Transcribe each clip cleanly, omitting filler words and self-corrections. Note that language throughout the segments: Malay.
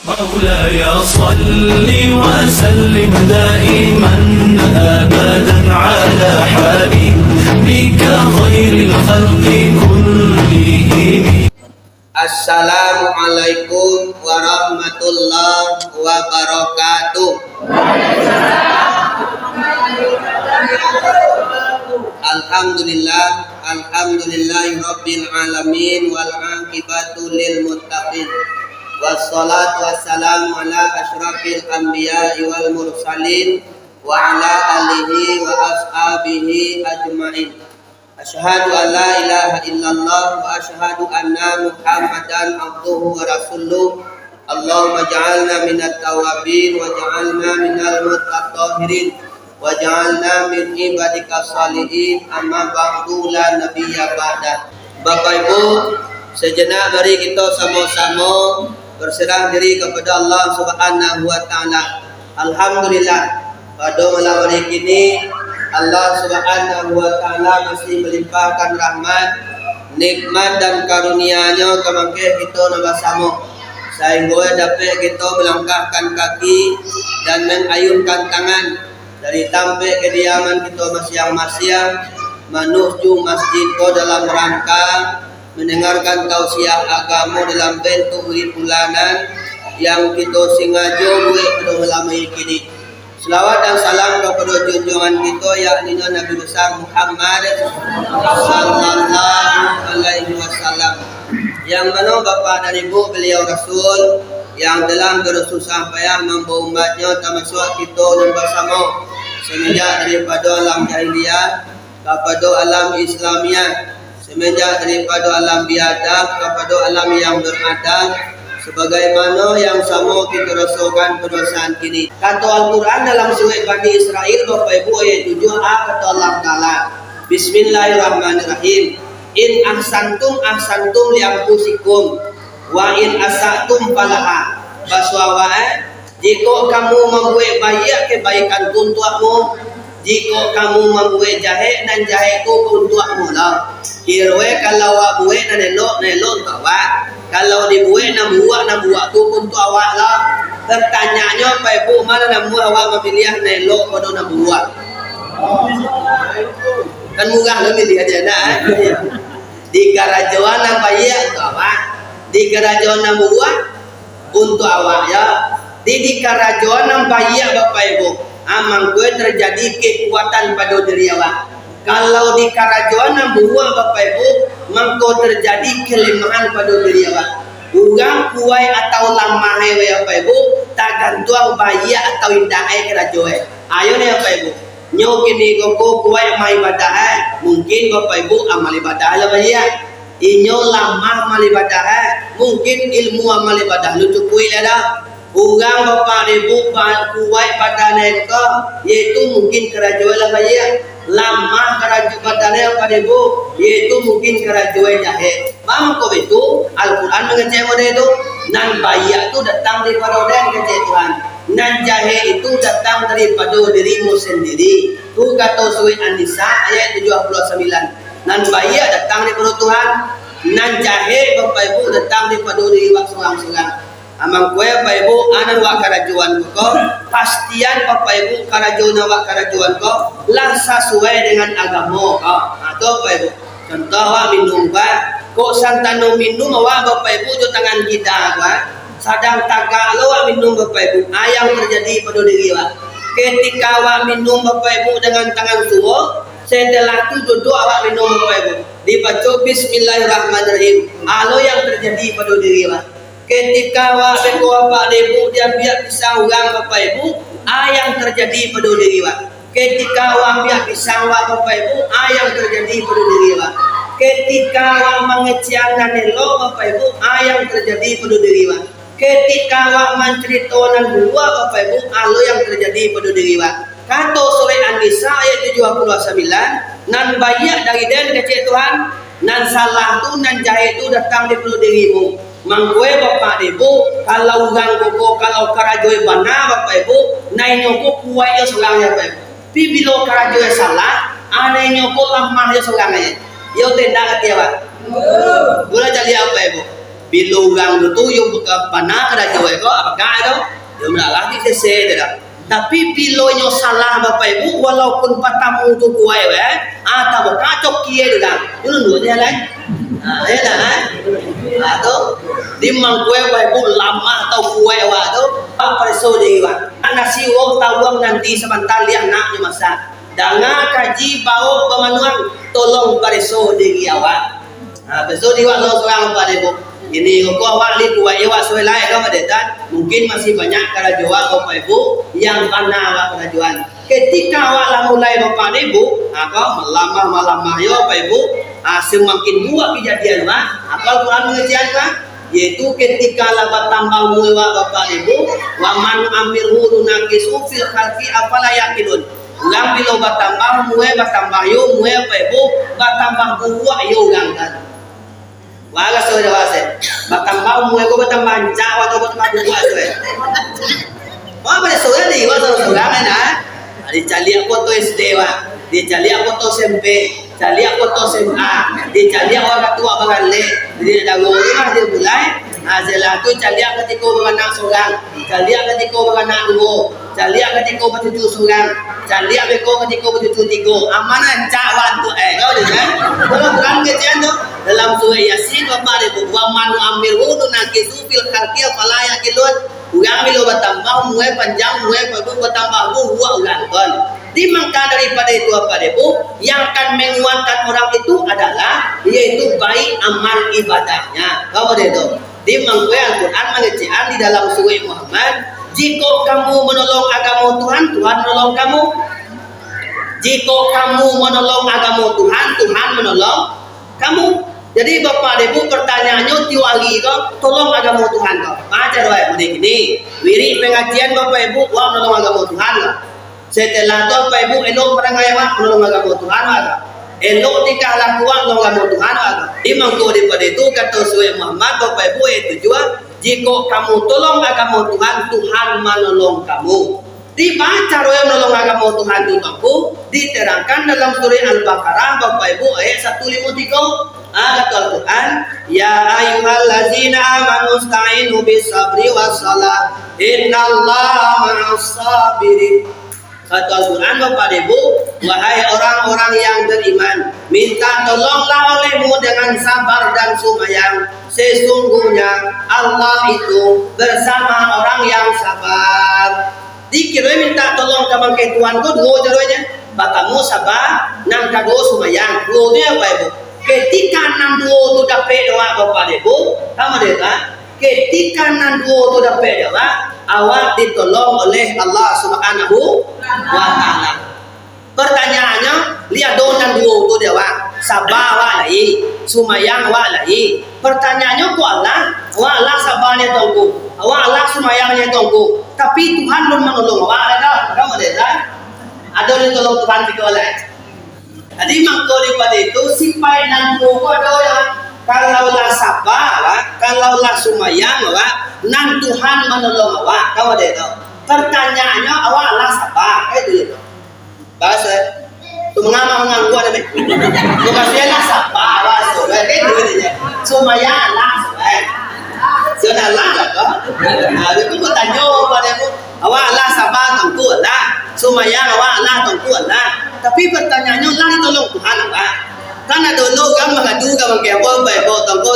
مولاي صل وسلم دائما أبدا على حبيبك خير الخلق كلهم. Assalamualaikum warahmatullahi wabarakatuh. Alhamdulillahi rabbil alamin wal aqibatu lil muttaqin. Wassalatu wassalamu ala asyrafil anbiya'i wal mursalin wa ala alihi wa ashabihi ajma'in. Asyhadu an la ilaha illallah wa asyhadu anna Muhammadan abduhu wa rasuluh. Allahumma ja'alna minat tawabin wa ja'alna minal mutatahhirin wa ja'alna min ibadika salihin. Amma ba'du, la nabiyya ba'da. Bapak Ibu, sejenak mari kita sama-sama berserah diri kepada Allah Subhanahu wa taala. Alhamdulillah, pada malam hari ini Allah Subhanahu wa taala masih melimpahkan rahmat, nikmat dan karunia-Nya kemangke kita bersama. Sehingga dapat kita melangkahkan kaki dan mengayunkan tangan dari tempat kediaman kita masing-masing menuju masjid dalam rangka mendengarkan tausiah agama dalam bentuk bulanan yang kita sengaja buat pada malam ini. Selawat dan salam kepada junjungan kita yakni Nabi besar Muhammad sallallahu alaihi wasallam, yang mana bapa dan ibu beliau Rasul yang telah bersusah payah membawa umatnya termasuk kita dan bersama semenjak daripada alam jahiliyah kepada alam Islamiyah, semenjak daripada alam biadab kepada alam yang beradab, sebagaimana yang sama kita rasakan pada saat ini. Kata Al-Quran dalam surah Bani Israel Bapak Ibu ayat 7a, kata Allah Ta'ala, Bismillahirrahmanirrahim. In ahsantum ahsantum li anfusikum wa in asatum falaha. Bahasa jika kamu membuat baik kebaikan untukmu, jika kamu membuat jahat dan jahat itu untukmu lah. Kirwe kalau awak buat dan elok tak awak. Kalau dibuat nak buat tu untuk awak lah. Bertanyanya Pak Ibu, mana nak buat awak memilih nak elok pada nak buat? Kan murah lah milih aja nak. Di kerajaan nak bayar untuk awak, di kerajaan nak buat untuk awak ya. Di kerajaan nak bayar Bapak Ibu, amang gue terjadi kekuatan pada diri awak. Kalau di kerajaan yang buah Bapak Ibu, maka terjadi kelemahan pada diri awak. Urang kuai atau lamah Bapak Ibu, tak gantung bayar atau indah kerajaan. Ayo nih Bapak Ibu, nyo kini koko kuai amal ibadah, mungkin Bapak Ibu amal ibadah lah bayar. Inyo lamah amal ibadah, mungkin ilmu amal ibadah lu cukui lah. Urang Bapak Ibu kuai pada neka, yaitu mungkin kerajaan lah bayar. Lama kerajaan badannya pada Ibu, yaitu mungkin kerajaan jahe. Paham kau itu? Al-Quran mengecek model itu. Nan bayak itu datang daripada orang kecek Tuhan. Nan jahe itu datang daripada dirimu sendiri. Tu kata surah An-Nisa ayat 79. Nan bayak datang daripada Tuhan. Nan jahe Bapak Ibu datang daripada diri seorang-seorang. Amang kue Bapak Ibu anan wak kerajuan ko pastian Bapak Ibu kerajuan wak kerajuan ko lah sesuai dengan agama ko. Atau Bapak Ibu contoh wak minum ba kok santano minum wak Bapak Ibu jo tangan kita wak sadang tagak lo wak minum Bapak Ibu yang terjadi pada diri wak ketika wak minum Bapak Ibu dengan tangan suwo setelah itu duduk wak minum Bapak Ibu dibaca Bismillahirrahmanirrahim alo yang terjadi pada diri wak. Ketika wak Bapak Ibu dia biar pisang orang Bapak Ibu, yang terjadi pada diri wak. Ketika wak biar pisang wak Bapak Ibu, yang terjadi pada diri wak. Ketika wak mengeciangan elok Bapak Ibu, yang terjadi pada diri wak. Ketika wak menceritakan buah Bapak Ibu, yang terjadi pada diri wak. Kata surah An-Nisa ayat 79, nan banyak dari den kecil Tuhan, nan salah tu nan jahat tu datang di perlu dirimu. Mangkue Bapak Ibu, kalau orang koko, kalau kerajaan benar Bapak Ibu, naik nyoko kuai ya seorang ya Bapak Ibu. Tapi bila kerajaan salah, aneh nyoko lemah ya seorang ya. Yo tenda ke dia Pak. Gula jadi apa Ibu? Bila orang tu yang panah kada jawab ko apakah itu? Dia melarang di sese dah. Tapi bila nyo salah Bapak Ibu walaupun patamu tu kuai atau kacok kia dah. Itu nuh dia lain. Ya dah. Tu di mangkue Bapak Ibu lama atau kuai tu apa so dia nasi wong tawang nanti sebentar liang naknya masak. Danga kaji bau pemanuan tolong pareso diri awak. Pareso di awak seorang Bapak Ibu. Ini kau awak li kuat awak sesuai lain kau pada mungkin masih banyak kerajuan Bapak Ibu yang karena awak kerajuan. Ketika awak lah mulai Bapak Ibu, kau melamah yo Bapak Ibu, semakin buat kejadian kau Quran mengajian yaitu ketika lah bertambah muat Bapak Ibu, waman amir huru nakis ufil khalqi apala yakinun. Ulang bila bertambah bertambah yo Bapak Ibu, bertambah buat yo ulang kan. Wala so dah wase. Bertambah muai ko bertambah jawa atau bertambah buat so. Wah pada so ni wa so kan Di cali aku to SD di cali aku to SMP, cali aku to SMA, di cali aku tua bagalle. Jadi ada orang dia mulai hasil tu cali aku ketika anak seorang, cali aku ketika anak dua, cali aku ketika bercucu seorang, cali aku ketika bercucu tiga. Amanah cawan tu kau ni kan. Kalau bukan kecian tu dalam surah Yasin Bapak Ibu wa man amir wudu nakisu fil khalqi fala yaqilun urang bila bertambah muai panjang muai bertambah buah urang kan dimangka daripada itu Bapak Ibu yang akan menguatkan orang itu adalah yaitu baik amal ibadahnya kau boleh tu dimangka Al-Quran mengecehan di dalam surah Muhammad jika kamu menolong agama Tuhan Tuhan menolong kamu jika kamu menolong agama Tuhan Tuhan menolong kamu. Jadi Bapak Ibu pertanyaannya tiap hari kau tolong agama Tuhan kau. Macam doa begini gini. Wiri pengajian Bapak Ibu wah menolong agama Tuhan kau. Setelah tu Bapak Ibu elok perangai wah menolong agama Tuhan kau. Elok tingkah lakuan menolong agama Tuhan kau. Dimangku daripada itu kata Surah Muhammad Bapak Ibu itu juga jika kamu tolong agama Tuhan Tuhan menolong kamu. Dibaca doa menolong agama Tuhan itu diterangkan dalam surah Al-Baqarah Bapak Ibu ayat 153 kata Al-Quran ya ayyuhallazina amanu ista'inu bis-sabri was-salah innallaha ma'as-sabirin. Kata Al-Quran Bapak Ibu wahai orang-orang yang beriman minta tolonglah olehmu dengan sabar dan sumayang sesungguhnya Allah itu bersama orang yang sabar. Dikira minta tolong ke bangkai Tuhan ko dua jarunya bakamu sabar nang kado sumayang dua dia apa Ibu ketika nang dua tu dapat doa Bapak Ibu sama dia ketika nang dua tu dapat doa awak ditolong oleh Allah Subhanahu wa taala. Pertanyaannya lihat doa nang dua tu dia sabar wa lai sumayang wa lai. Pertanyaannya ku Allah wa Allah sabarnya tongku wa Allah sumayangnya tongku tapi Tuhan belum menolong awak ada kamu ada yang tolong Tuhan juga oleh. Jadi mangko daripada itu sipai nan buku ada kalaulah sabar kalaulah sumayang nan Tuhan menolong awak kamu ada itu. Pertanyaannya awak lah sabar itu bahasa tu mengamang gua ada tu masihlah sabar bahasa itu sumayang lah sudah lah kau. Itu bertanya pada aku awak lah sabar tengku lah sumayang awak lah tengku lah. Tapi pertanyaannya lah tolong Tuhan awak. Karena dulu kan mengadu kan mengkepo baik tengku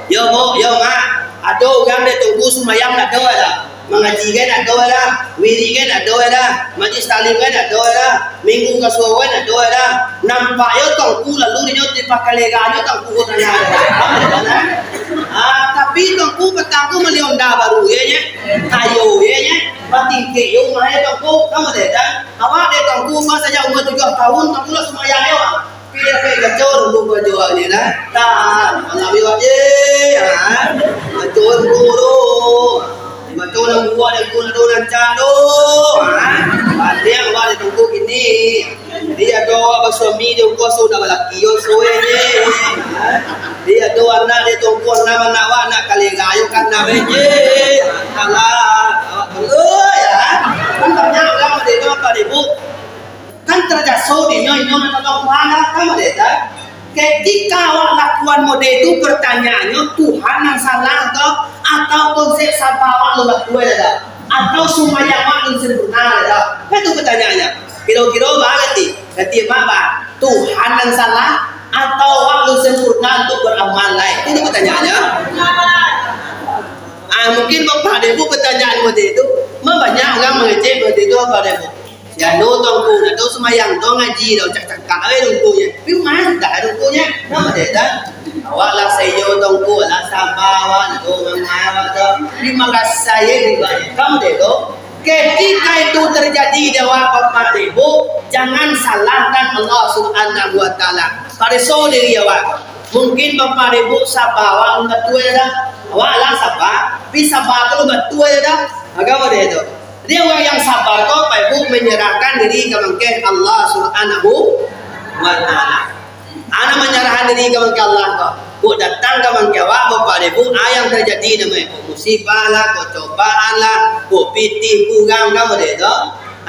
yo mak ada orang dia tengku sumayang nak doa dah mengaji kan nak doa dah wiri kan nak doa dah majlis taklim kan nak doa dah minggu ke suara nak doa dah nampak yo tengku lalu dia dipakai leganya tengku tanya tapi tengku petang tu melionda baru ya nya kayu ya nya batin ke yo mai tengku kamu dah awak dia tengku masa saja umur 7 tahun tengku lah sumayang yo pilih ke gacor dulu berjual ni lah tak malam yo je gacor guru betul lah buat yang guna dolan cado dia awak dia tengku gini dia doa bersuami dia kuasa sudah lelaki yo soenya dia doa anak dia tengku nama anak kali gayo kan namanya Allah awak ya kan banyak orang dia doa pada ibu kan terjadi so di nyoy tolong Tuhan lah kamu dia ketika awak lakukan model itu pertanyaannya Tuhan yang salah atau konsep sabar awak lu lakukan ada atau semuanya awak lu sempurna ada. Itu pertanyaannya. Kira-kira berarti apa? Tuhan yang salah atau awak lu sempurna untuk beramal lain. Itu pertanyaannya. Mungkin Bapak Ibu pertanyaan model itu banyak orang mengecek model itu Bapak Ibu. Ya no tongku, na do semayang do ngaji do cak kawé tongkunya. Tapi mana tak tongkunya? Nama dia dah. Awak lah sayo tongku, lah sabawa, do mengawa do. Terima kasih saya dibayar. Kamu deh do. Ketika itu terjadi dewa Bapak Ibu, jangan salahkan Allah Subhanahu Wa Taala. Pada saudari awak, mungkin Bapak Ibu sabawa betul dah. Awak lah sabar, tapi sabar kalau betul dah. Agak deh do. Dia orang yang sabar kau Ibu menyerahkan diri kepada Allah Subhanahu Wa Taala. Anak menyerahkan diri kepada Allah kau. Bu datang kepada awak Bapak Ibu, yang terjadi nama Ibu musibah lah, cobaan lah, bu pitih kurang kamu deh tu.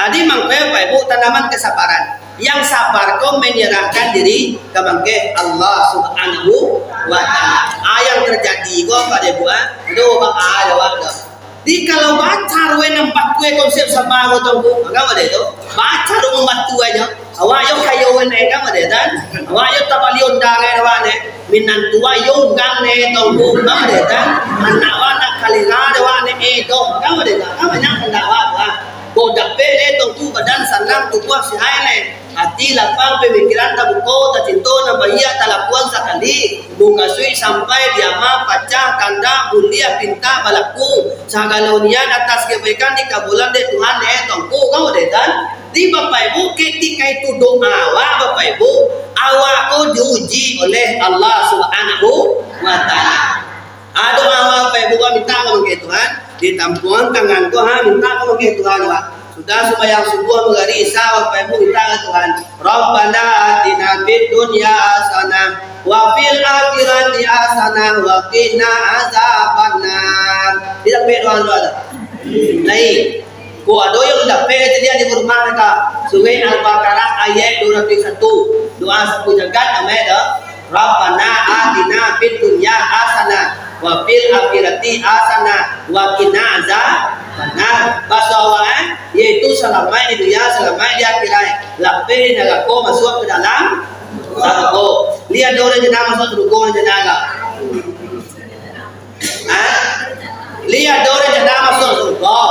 Adi mangkai Bapak Ibu tanaman kesabaran. Yang sabar kau menyerahkan diri kepada Allah Subhanahu Wa Taala. Yang terjadi kau pada Ibu aduh bakal awak tu. Di kalau baca ruwe nampak kue konsep sabar tongku, agak ada itu. Baca ruwe membantu aja. Awak yo kayo wene agak ada dan. Awak yo tabalion dangai wane. Minan tua yo gangne tongku, agak ada dan. Anak wana kalira wane itu, agak ada dan. Agak banyak pendapat lah. Bodak pede tongku badan salam tubuh sihai hati lapang pemikiran tabuko tacinto nabaya talapuan sekali buka sui sampai diama pacah kanda bulia pinta balaku sagalonian atas kebaikan dikabulan dari Tuhan tongku kamu dan di Bapak Ibu ketika itu doa awak Bapak Ibu awakku diuji oleh Allah Subhanahu Wa Taala. Doa Bapak Ibu minta kepada Tuhan ditampuan tanganku minta kepada Tuhan wah. Sudah sembahyang subuh mengarisa Bapak Ibu minta ke Tuhan. Rabbana atina fid dunya hasanah wa fil akhirati hasanah wa qina azabannar. Tidak doa. Naik. Ku ado yang dapat jadi di rumah mereka. Surah Al-Baqarah ayat 201. Doa sepuluh jagat namanya dah. Rabbana atina fid dunya hasanah wa fil akhirati hasanah wa qina azabannar. Bahasa awal yaitu selama di dunia selama di akhirat lapis neraka masuk ke dalam neraka. Lihat orang jenazah masuk neraka jenazah. Lihat orang jenazah masuk surga.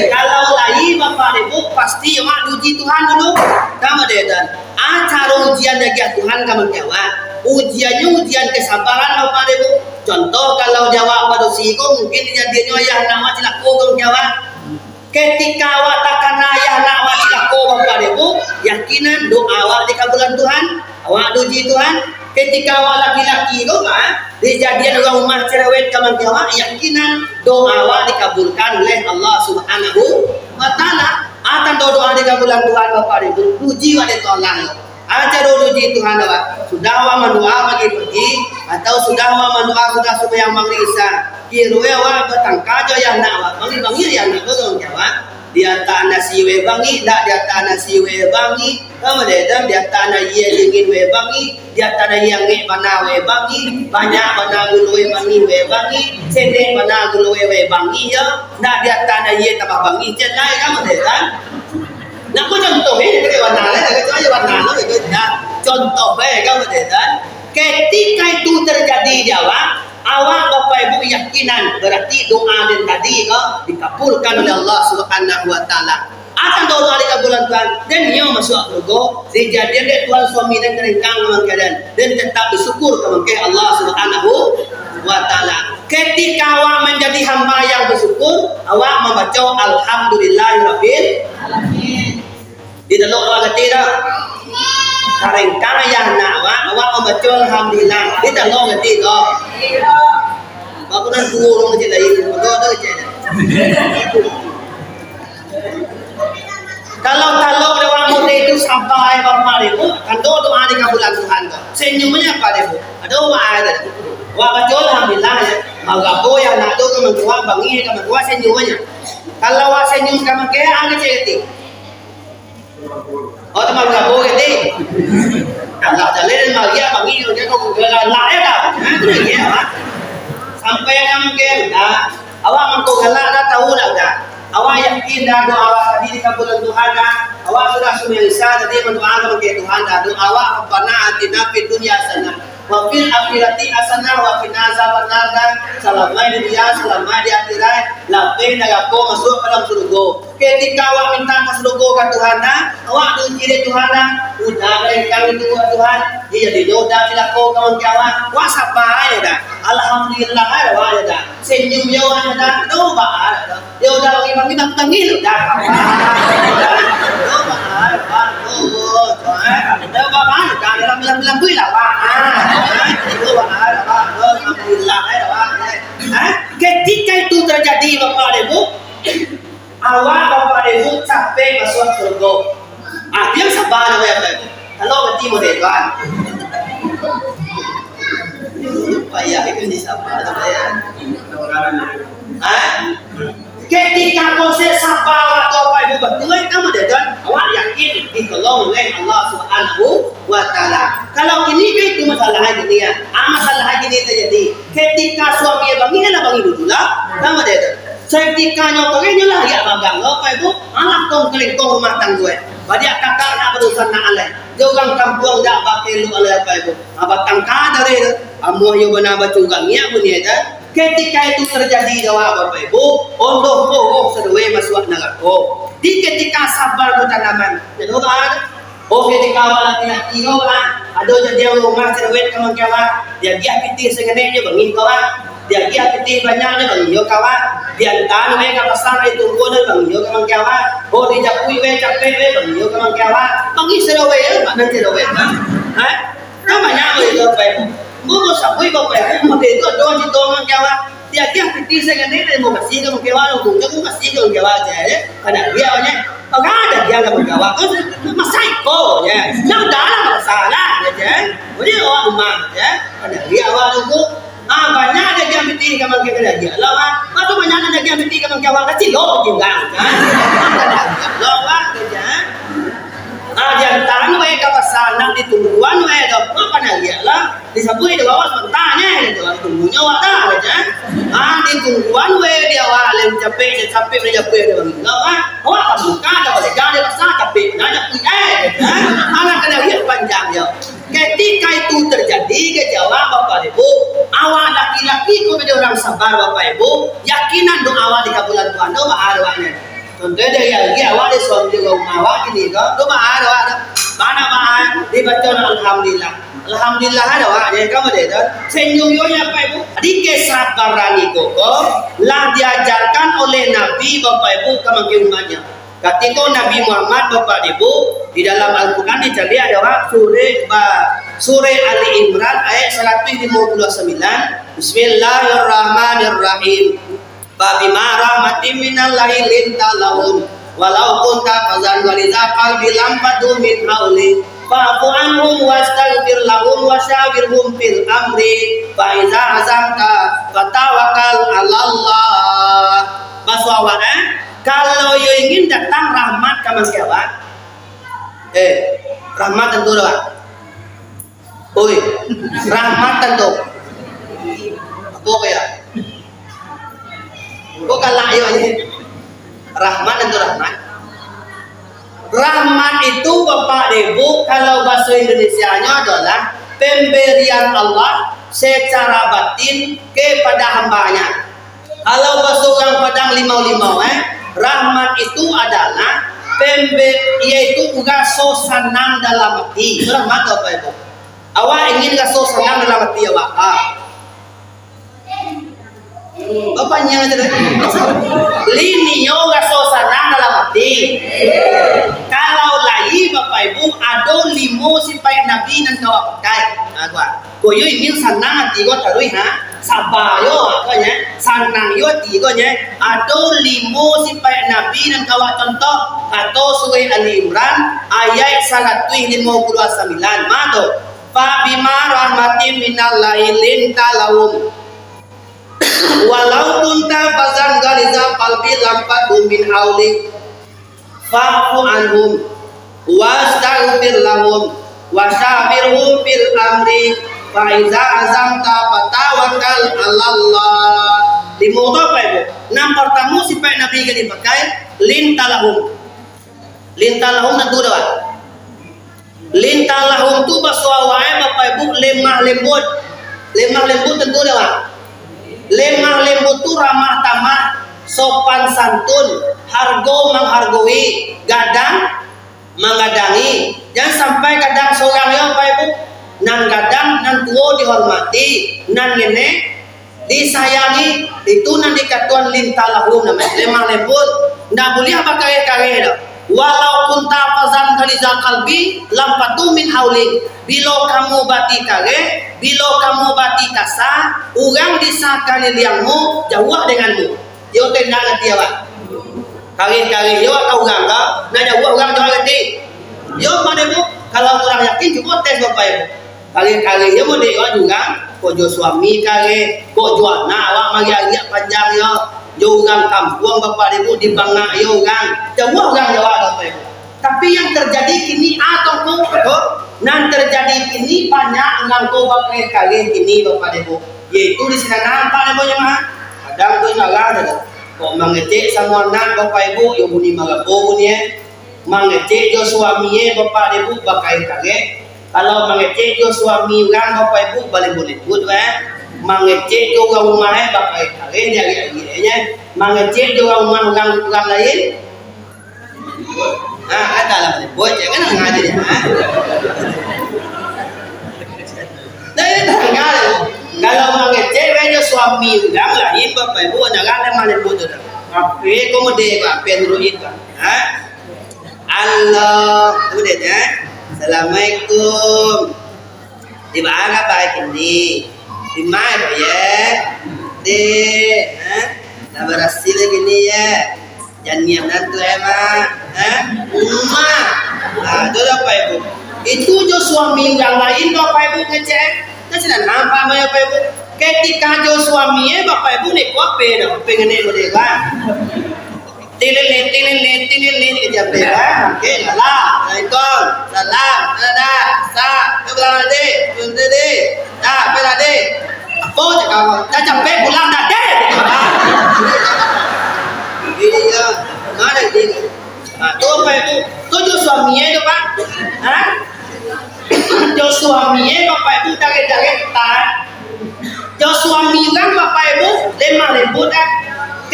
Kalau lagi Bapak Ibu pasti mak uji Tuhan dulu. Kamu dan cara ujian dari Tuhan kamu jawab. Ujiannya ujian kesabaran Bapak Ibu. Contoh kalau jawab pada siko mungkin jadinya ayah nama cilako kamu jawab. Ketika awak takkan ayah nama cilako Bapak Ibu, yakinan doa awak dikabulkan Tuhan, awak uji Tuhan. Ketika awak laki-laki itu dijadian orang rumah cerewet kamu jawab, yakinan doa awak dikabulkan oleh Allah Subhanahu Wa Taala. Akan doa dikabulkan Tuhan Bapak Ibu, uji awak ditolak. Aja uji Tuhan awak. Sudah awak mendoa pagi-pagi atau sudah awak mendoa sudah sembahyang magrisa. Kirue awak bertangkajo yang nak awak bangi yang nak betul jawab. Dia tak nasi we bangi, tak dia tak nasi we bangi. Kamu datang dia tak na ye dingin we bangi, dia tak na yang nge bana we bangi, banyak bana gulu we bangi we bangi, sendek bana gulu we bangi ya. Nak dia tak na ye tambah bangi celai kamu datang. Nak ko contoh ini ke warna lain, ke aja warna lain ke contoh baik kamu datang. Ketika itu terjadi jawab awak Bapak Ibu yakinan berarti doa dan tadi dikabulkan oleh Allah Subhanahu Wa Taala. Akan doa dikabulkan Tuhan dan dia masuk surga. Sejadian dia Tuhan suami dan terengkang keadaan dan tetap bersyukur kepada Allah Subhanahu Wa Taala. Ketika awak menjadi hamba yang bersyukur, awak membaca alhamdulillahirabbil alamin. Di dalam doa ketiga karengkang yang nak awak membaca alhamdulillah. Di dalam ketiga aku nak turun je lain betul je. Kalau orang muda itu sampai Bapak Ibu kan doa dikabulkan Tuhan. Senyumnya apa Ibu? Ada ada. Wa baca alhamdulillah ya. Magapo yang nak doa kementua bangi kementua senyumnya. Kalau wa senyum kamu ke angkat cerita. Oh teman gapo gede. Galak jalan Maria bagi dia kau galak ya dah. Itu dia apa? Sampai yang mungkin dah. Awak mengkau galak dah tahu dah. Awak yakin dah doa awak tadi dikabulkan Tuhan dah. Awak sudah semasa tadi mendoakan ke Tuhan dah. Doa awak Rabbana atina fid dunya hasanah wa fil akhirati hasanah wa qina azabannar. Selama di dunia, selama di akhirat, lapin aku masuk ke dalam surga. Ketika awak minta ke surga ke Tuhan dah, awak diuji Tuhan dah. Udah kami tunggu Tuhan. Dia jadi doa tidak kau kawan kawan. Wah sabar ya dah. Alhamdulillah ya dah. Senyum ya dah. Doa dah. Dia udah bagi kita tangil dah. Doa dah. Doa dah. Dalam bilang bui lah pak. Doa dah pak. Alhamdulillah ya pak. Ketika itu terjadi bapak ibu, awak bapak ibu capek masuk surga. Dia sabar nama ya pak. Kalau berarti mau dewan. Payah itu di sabar nama ya. Ketika proses sabar atau apa ibu betul kamu dewan, awak yakin ditolong oleh Allah Subhanahu wa Ta'ala. Kalau ini itu masalah gini ya, masalah gini terjadi. Ketika suami bangi lah bangi dulu lah, kamu dewan. Ketika nyokolnya lah ya bagang lo apa ibu, anak kong kelingkong rumah tangga. Badi kakak nak berusaha nak alai. Dia orang kampung dah pakai lu alai apa ibu. Abang tangka dari itu, amu yo benar bacungangnya punya dah. Ketika itu terjadi dawa bapak ibu, ondoh bohong sedue masuk neraka. Di ketika sabar tu tanaman, jadi ada. Oh ketika awal laki-laki orang, ada jadi rumah cerewet kawan kawan, dia piti sengenenya bangin kawan, dia piti banyaknya bangin kawan, dia tanah mereka pasang itu guna bangin kawan kawan, oh dia capui capek bangin kawan kawan, bangin sedawe mana sedawe, namanya itu apa itu? Mau sabui bapak, mau itu doang di doang kawan. Dia piti sengenenya mau kasih kawan kawan, mau kasih kawan kawan aja, karena dia banyak. Ada dia nggak bergawa, masaiko ya, yang dalam masalah ya, jadi orang rumah ya, ada dia awal itu, banyak ada yang penting kamu kira dia, lawan, atau banyak ada yang penting kamu kira kecil loh juga, kan, lawan ya, dia tahu mereka pasal nak ditungguan mereka, apa nak dia lah, disebut itu awal sebentarnya itu, tunggunya wadah aja. Ditungguan dia awal yang capek dia bagi lawan, awak buka dah boleh jangan pasal capek, nanya anak kena lihat panjang ya. Ketika itu terjadi kejawab bapak ibu, awak laki-laki kau menjadi orang sabar bapak ibu, yakinan doa awak dikabulkan Tuhan, doa awaknya. Contohnya dia awak di suami rumah awak ini, doa awak mana dibaca alhamdulillah. Alhamdulillah ada wak ya kamu deh dan senyum-senyumnya apa ibu? Di kesabaran itu lah diajarkan oleh Nabi bapak ibu kamu ke rumahnya. Ketika Nabi Muhammad bapak ibu di dalam Al-Quran dicari ada wak surah Ali Imran ayat 159. Bismillahirrahmanirrahim. Fabima rahmatin minallahi linta lahum walau kunta fazan waliza qalbi lam fadu min hauli. Fa'fu anhum wastaghfir lahum wasyawirhum fil amri fa iza azamta fatawakkal 'ala Allah. Maswawat kalau you ingin datang rahmat kamu siapa? Rahmat tentu dah. Oi, rahmat tentu. Apa kaya? Kok kalah yo ini? Rahmat tentu rahmat. Rahmat itu bapak ibu kalau bahasa Indonesianya adalah pemberian Allah secara batin kepada hambanya. Kalau bahasa orang Padang limau-limau rahmat itu adalah yaitu raso senang dalam hati. Rahmat apa ibu? Awak ingin raso senang dalam hati awak? Bapaknya aja deh. Linio raso senang dalam hati. Kalau lagi bapak ibu ada limo sipai nabi dan kawak pakai. Koyo ingin senang hati kau terus sabar yo katanya senang yo hati kau ada limo sipai nabi dan kawak contoh atau surah Ali Imran ayat 159 mado fa bima rahmatin minallahi linta lahum walau kunta fazan galiza qalbi lampadum min hauli fa'fu anhum wastaghfir lahum wa syawirhum fil amri fa iza azamta fatawakkal 'alallah. Limo apa ibu? Nam pertama sifat Nabi kan dipakai lintalahum. Lintalahum tentu dah. Lintalahum tu bahasa wae Bapak Ibu lemah lembut. Lemah lembut tentu dah. Lemah lembut tu ramah tamah, sopan santun, hargo menghargoi, gadang menggadangi. Jangan sampai kadang seorang ya Bapak Ibu nan gadang nan tua dihormati, nan nenek disayangi, itu nanti katuan lintalahum namanya lemah lembut. Ndak boleh apa kare-kare dah. Walau kunta fazan ghalizal qalbi lam fatu min haulik. Bila kamu bati kare, bila kamu bati kasar, orang di sakaliliangmu jauh denganmu. Yo tenang hati awak. Kare-kare yo kau orang ka, nak jauh orang jauh hati. Yo mana bu? Kalau orang yakin cuba tes Bapak Ibu. Kare-kare yo mau dia juga kojo suami kare, kojo anak awak mari agak panjang yo. Yo orang kampung Bapak Ibu di bangak yo orang. Jauh orang Jawa Bapak Ibu. Tapi yang terjadi kini atau nan terjadi kini banyak nganggo pakai kali kini Bapak Ibu. Yaitu di sini nampak Bapak Ibu mah. Kadang tu ngalah dah. Kok mangecek sama anak Bapak Ibu yo bunyi magapo bunyi. Mangecek yo suaminya Bapak Ibu pakai kali. Kalau mangecek yo suami orang Bapak Ibu balik boleh put mangecek juga rumahnya pakai kalian dia mangecek juga rumah orang lain. Nah, kata lah buat jangan ngaji ya. Nah, tengah kalau mangecek aja suami orang lain Bapak Ibu jangan mana bodoh. Apa komode Pak penruit Pak. Allah, udah dah. Assalamualaikum. Di mana baik ini? Di mana ya? Dah berhasil lagi ni ya. Jangan niat nanti emang. Itu Bapak Ibu. Itu jo suami yang lain Bapak Ibu ngecek. Kan sudah nampak ya Bapak Ibu. Ketika jo suaminya Bapak Ibu ni kuat dah. Pengen ni boleh kan? Tilin kerja pera. Okey, lah. Assalamualaikum. Salam. Ada. Sa. Kebelah ade. Bunte de. Dah, pera de. Apa cakap? Dah capek pulang dah de. Iya. Mana dia? Tu apa itu? Tu jo suaminya tu Pak. Jo suaminya Bapak Ibu tarik-tarik tak. Jo suami kan Bapak Ibu lemah lembut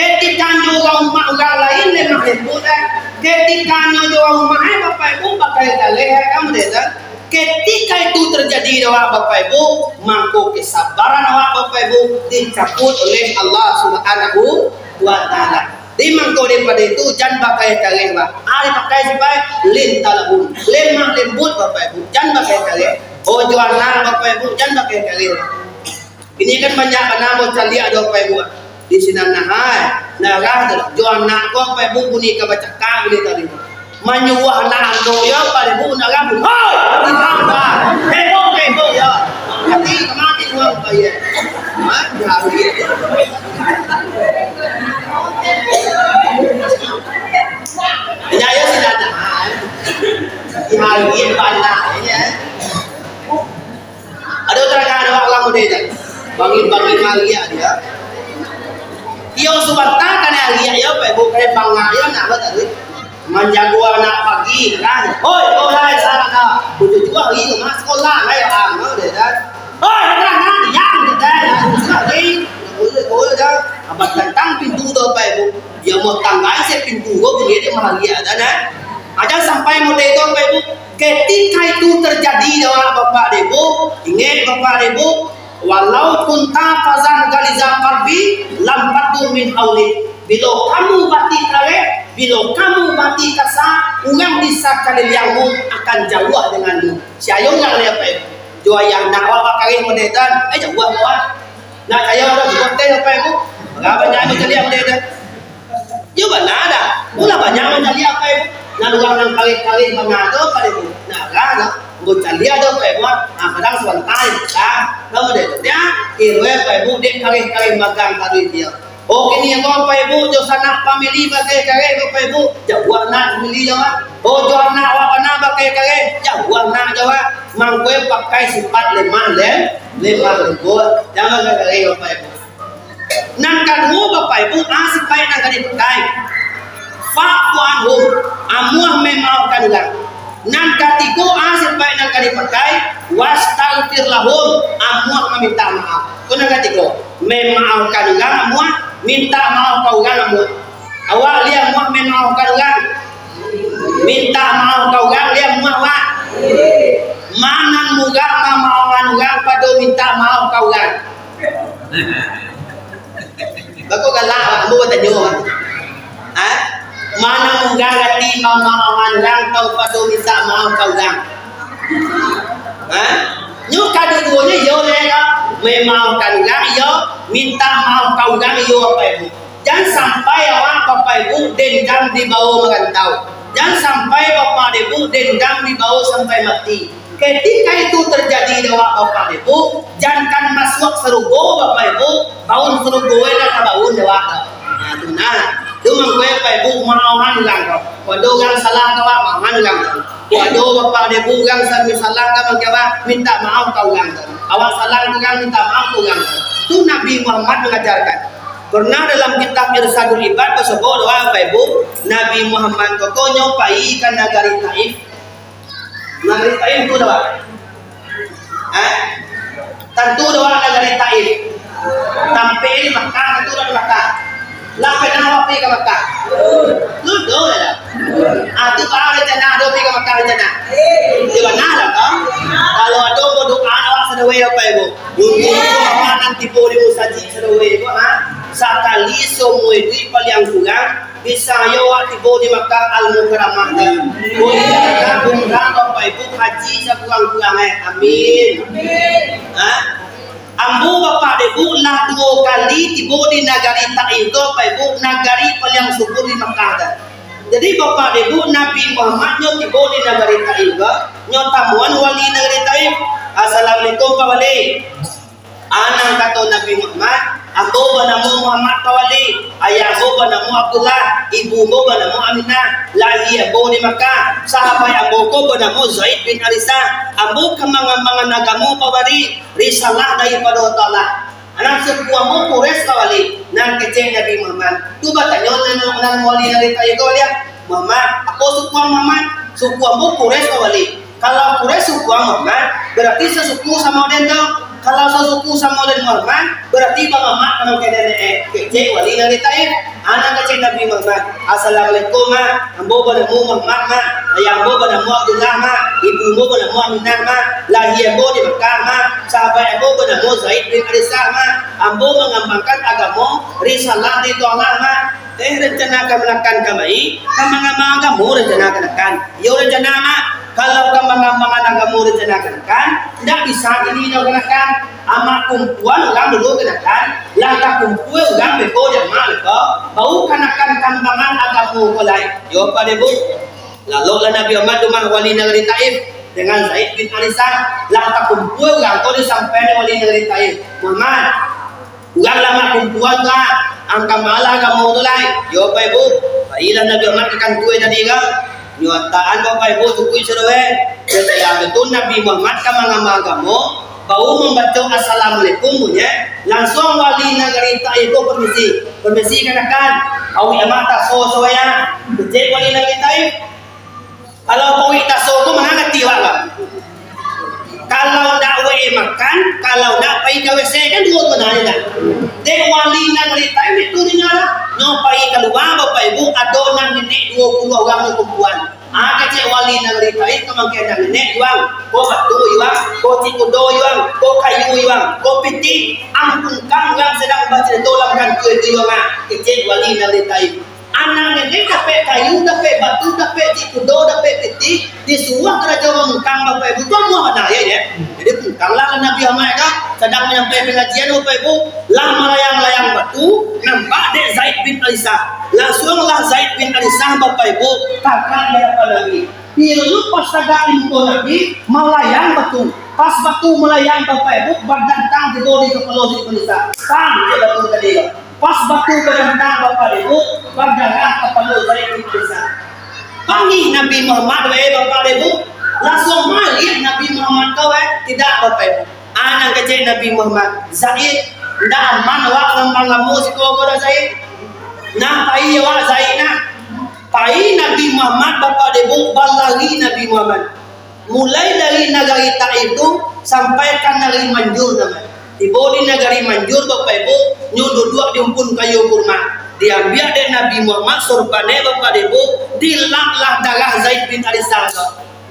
ketika orang rumah orang lain lemah lembut ketika orang rumah Bapak Ibu pakai dalih kamu deh. Ketika itu terjadi awak Bapak Ibu, maka kesabaran awak Bapak Ibu dicabut oleh Allah Subhanahu wa taala. Di mangko daripada itu jangan pakai dalih Pak. Ari pakai supaya lintalahum. Lemah lembut Bapak Ibu, jangan pakai dalih. Oh jualan Bapak Ibu, jangan pakai dalih. Ini kan banyak nama calia ada Bapak Ibu. Di sini nah jual nak kau Bapak Ibu bunyi ke baca kau ni tadi. Menyuah nak ando ya Bapak Ibu nak rambut. Hoi, di mana? Hebo ya. Hati kemati uang bayar. Jauh. Nyaya sudah ada. Dihargai banyak ya. Ada terangkan orang muda itu. Bagi malia dia. Iyo subata kan alia ya Pak Ibu kayak bangaya nak apa tadi? Menjaga anak pagi kan. Hoi, sekolah sana. Butuh juga itu mas sekolah lah ya ang deh dah. Hoi, kan yang deh. Sekali boleh dah. Abang tentang pintu tu Pak Ibu. Dia mau tanggai saya pintu gua punya dia mahalia dah. Ada sampai model itu Pak Ibu. Ketika itu terjadi dalam Bapak Ibu, ingat Bapak Ibu. Walau kunta fazan ghalizal qalbi lam fatu min haulik. Bila kamu bati kare, bila kamu bati kasar, orang di sakaliliangmu akan jauh denganmu. Siapa yang dia apa? Jua yang nak awak kare modetan, jauh awak. Nak kaya orang buat teh apa Ibu? Enggak banyak mencari modetan. Yo benar dah. Mula banyak mencari apa Ibu? Nak orang nang kare mana tu apa Ibu? Nah, kan? Gue cari ada Pak Ibu, kadang sebentar, kamu deh, dia kira Pak Ibu dia kali magang kali dia. Oh kini yang Bapak Ibu jo sanak family pakai kare Bapak Ibu jauh anak family jawa. Oh jo anak awak anak pakai kare jauh anak jawa. Mang gue pakai sifat lemah lembut. Jangan kare Bapak Ibu. Nang kadua Bapak Ibu asik baik nang kali pakai. Fa'fu anhum amuah memaafkan ulang. Nan katigo asik baik nang kali pakai wastaghfir lahum amuah meminta maaf. Kuna katigo memaafkan ulang amuah minta maaf kau ulang amuah. Awak lihat amuah memaafkan ulang. Minta maaf kau ulang lihat amuah wak. Manan muga mamaafkan ulang pada minta maaf kau ulang. Bako galak amu bertanya ha? Mana menggangati mamaafkan ulang kau pada minta maaf kau ulang. Ha? Nyu kedua-duanya yo lega memaafkan ulang yo minta maaf kau ulang yo apa Ibu. Jangan sampai awak Bapak Ibu dendam di bawah merantau. Jangan sampai Bapak Ibu dendam di bawah sampai mati. Ketika itu terjadi dengan Bapak Ibu, jangan masuk serugo Bapak Ibu, baun serugo dan baun dewa. Nah, tu nah. Tu mangkwe Bapak Ibu maafkan ulang kau. Waduh yang salah kau maafkan ulang kau. Waduh Bapak Ibu yang salah kau minta maaf kau ulang kau. Awak salah kau minta maaf kau ulang kau. Tu Nabi Muhammad mengajarkan. Pernah dalam kitab Irsadul Ibad tersebut doa Bapak Ibu, Nabi Muhammad kau nyopai kan negari Taif. Negeri Taif itu doa. Tentu doa negeri Taif. Sampai di Makkah tentu doa Makkah. Lah pernah awak pergi ke Makkah? Duduk dah. Atu kau rencana ada pergi ke Makkah rencana. Di mana lah kau? Kalau ada berdoa awak sedawai apa Ibu? Untuk apa nanti boleh musaji sedawai Ibu Sekali semua itu paling kurang bisa awak tiba di Makkah Al-Mukarramah. Boleh kita umrah Bapak Ibu haji sekurang-kurang amin. Ambu Bapak Ibu lah 2 kali tiba di negari Taif Bapak Ibu negari paling subur di Makkah. Jadi Bapak Ibu Nabi Muhammad nyo tiba di negari Taif nyo tamuan wali negeri Taif. Assalamualaikum Pak Wali. Anak kata Nabi Muhammad, ambo banamu Muhammad Pak Wali, ayahmu banamu Abdullah, ibumu banamu Aminah, lahir ambo di Makkah, sahabat ambo ko banamu Zaid bin Harisah, ambo kemangan-mangan nagamu Pak Wali, risalah daripada Allah. Anak sepuamu Quraisy Pak Wali, nan kecil Nabi Muhammad. Tu bertanya nan wali dari Taif dia, Muhammad, aku suku Muhammad, sukuamu Quraisy Pak Wali. Kalau Quraisy suku Muhammad, berarti sesuku sama dia tu. Kalau sesuku sama dengan Muhammad, berarti Bang Muhammad kalau kena kecil wali dari Taif, anak kecil Nabi Muhammad. Assalamualaikum ambo banamu Muhammad ayah ambo banamu Abdullah ibumu banamu Aminah lahir ambo di Makkah sahabat ambo banamu Zaid bin Harisah ambo mengembangkan agama risalah di Allah rencana kemelakan kami kamang-kamang rencana kenakan yo rencana kalau kamang-kamang agama rencana kenakan tidak bisa ini yo kenakan amak kumpulan orang dulu kenakan langkah kumpulan orang beko dan malko bau kenakan kambangan agama mulai yo pada Ibu lalu Nabi Muhammad rumah wali negeri Taif dengan Zaid bin Harisah langkah kumpulan orang kau disampaikan wali negeri Taif Muhammad ulang lama kumpulan ka angka malah kamu tulai yo Bapak Ibu pailah Nabi Muhammad ikan kue tadi ka nyuataan Bapak Ibu tukui sedowe yang itu Nabi Muhammad kamang-kamang kamu bau membaca assalamualaikum punya langsung wali negeri Taif itu permisi kanakan awi amat taso soya kecil wali negeri Taif kalau awi taso itu mana ngerti wak kalau nak makan, kalau nak pergi ke WC kan dua benarnya kan. Dek wali negeri Taif itu dinyala, nyopai keluar Bapak Ibu adonan nenek 20 orang perempuan. Kecil wali negeri Taif kemungkinan nenek juang, ko batu juang, ko cikudo juang, ko kayu juang, ko piti, ampun kang yang sedang baca dolam kan kue juang. Kecil wali negeri Taif. Anak nenek dapat kayu, dapat batu, dapat cikudo, dapat piti, disuruh kerajaan mengkang Bapak Ibu. Itu semua mana ya? Jadi mengkanglah Nabi Muhammad sedang menyampaikan pengajian Bapak Ibu, lah melayang-layang batu, nampak dek Zaid bin Harisah. Langsunglah Zaid bin Harisah Bapak Ibu, kakak dia apa lagi? Dia pas sedang itu Nabi melayang batu. Pas batu melayang Bapak Ibu, badan tang di bodi kepala Zaid bin Harisah. Tang dia batu tadi. pas batu berendang Bapak Ibu, berdarah kepala saya diperiksa. Panggil Nabi Muhammad, Bapak Ibu, langsung malik Nabi Muhammad kau tidak Bapak Ibu. Anak kecil Nabi Muhammad, Zaid, tidak aman wak ngembang lamu si kau dah Zaid. Nah, pai wak Zaid nah. Pai Nabi Muhammad Bapak Ibu balari Nabi Muhammad. Mulai dari negeri Taif itu sampai ke negeri Manjur namanya. Di negeri Manjur Bapak Ibu nyuduk diumpun kayu kurma. Diambil dari Nabi Muhammad sorbannya Bapak Ibu, dilaplah darah Zaid bin Harisah.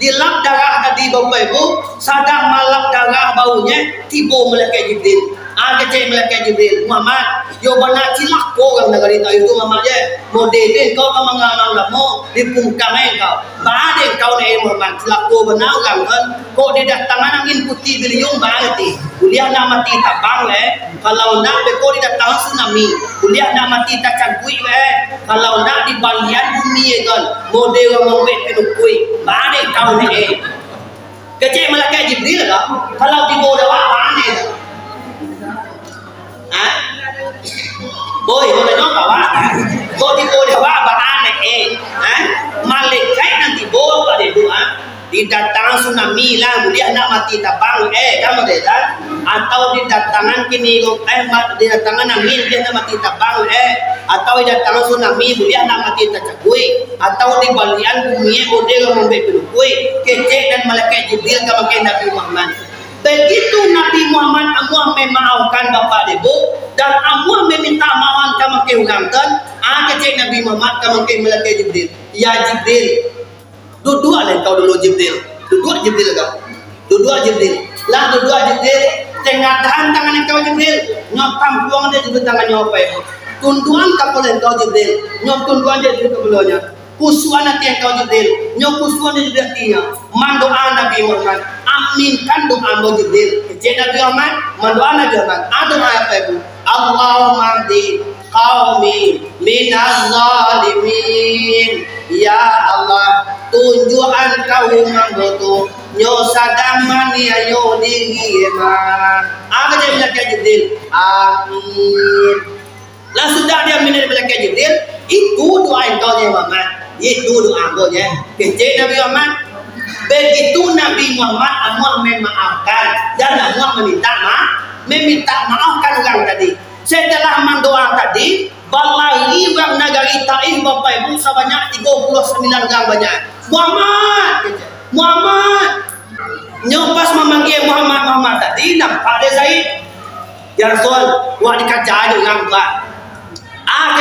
Dilap darah tadi Bapak Ibu, sadar malap darah baunya tiba malaikat Jibril. Kecil malaikat Jibril, Muhammad, yo benar cilak kau orang negeri Taif itu Muhammad je. Model kau mengamang lamu di pungkam kau. Badai kau ni Muhammad cilak kau benar orang kan. Kau di datangan angin putih beliung berarti. Kuliah nak mati tabang kalau nak kau di datangan tsunami. Kuliah nak mati tak cangkui kalau nak di balian bumi kan. Model orang wet penukui. Badai kau ni kecil malaikat Jibril lah. Kalau di bawah badai. Boy, boleh nongkau kau di bawah bahane malaikat nanti bawa pada doa didatangan tsunami lah mulia nak mati tabang kamu lihat atau didatangan kini didatangan angin dia nak mati tabang atau didatangan tsunami mulia nak mati tercakui atau di balian bumi model membeli pelukui kecek dan malaikat Jibril ke Nabi Muhammad. Begitu Nabi Muhammad Allah memaafkan Bapak Ibu dan Allah meminta maaf kamu ke orang kecek Nabi Muhammad kamu ke malaikat Jibril. Ya Jibril, duduk lah kau dulu Jibril. Duduk Jibril kau. Duduk Jibril. Lah duduk Jibril. Tengah tahan tangan kau Jibril. Nyopam puang dia juga tangan nyopai. Tunduan kapal kau Jibril. Nyop tunduan dia juga kepulaunya. Kusuan nanti kau Jibril. Nyop kusuan dia juga tiya. Mandoa Nabi Muhammad. Aminkan doa Jibril. Kecil Nabi Muhammad, mendoa Nabi Muhammad. Ada apa Ibu? Allahumma di qaumi minaz zalimin. Ya Allah, tunjukkan kaum mampu nyo sadang mani ayo dihima. Apa dia malaikat Jibril? Amin. Lah sudah dia minta malaikat Jibril, itu doa engkau ya Muhammad. Itu doa engkau ya. Kecil Nabi Muhammad. Begitu Nabi Muhammad Allah memaafkan dan Allah meminta maafkan orang tadi. Setelah mendoa tadi, balai orang negeri Taif Bapak Ibu sebanyak 39 orang banyak. Muhammad. Nyopas memanggil Muhammad tadi nampak dia Zaid. Ya Rasul, wah dikajar orang tua.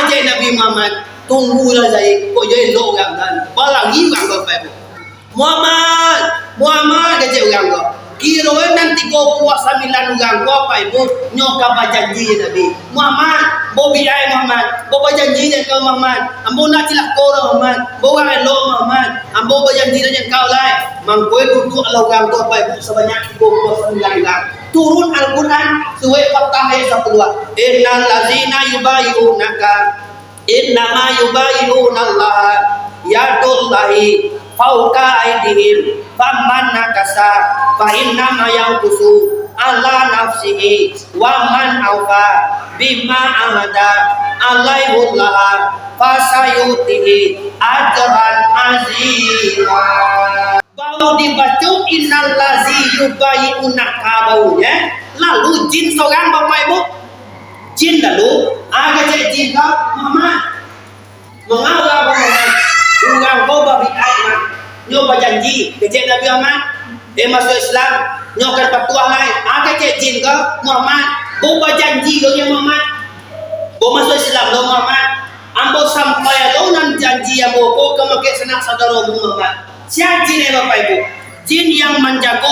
Kecil Nabi Muhammad, tunggulah Zaid. Kok jadi lo orang kan? Balai orang Bapak Ibu. Muhammad kecil orang kau. Kira nanti kau puasa 9 orang kau apa Ibu nyokap janji Nabi Muhammad bobi ai Muhammad bobi janji kau Muhammad ambo nak cilak kau Muhammad bawa lo Muhammad ambo janji kau lai mangkoi duduk orang kau apa Ibu sebanyak kau puasa 9 orang turun Al-Quran suwe Fatah ayat 1 innal ladzina yubayyi'unaka innama yubayyi'una Allah yadullahi fauqa aidihim faman nakasa fa inna ma yanqusu ala nafsihi wa man aufa bima ahada alaihullah fasayutihi ajran azima. Kalau dibaca innal ladzi yubayyi'unaka baunya lalu jin seorang Bapak Ibu jin lalu agak jin kau Muhammad mengawal Muhammad orang kau babi aiman nyoba janji kecil Nabi Muhammad masuk Islam nyokan patuah lain kecil jin ke Muhammad bawa janji ke Muhammad bawa masuk Islam lo Muhammad ambo sampai lo nan janji yang bawa ke makai senang saudara Muhammad siapa jin Bapak Ibu jin yang menjaga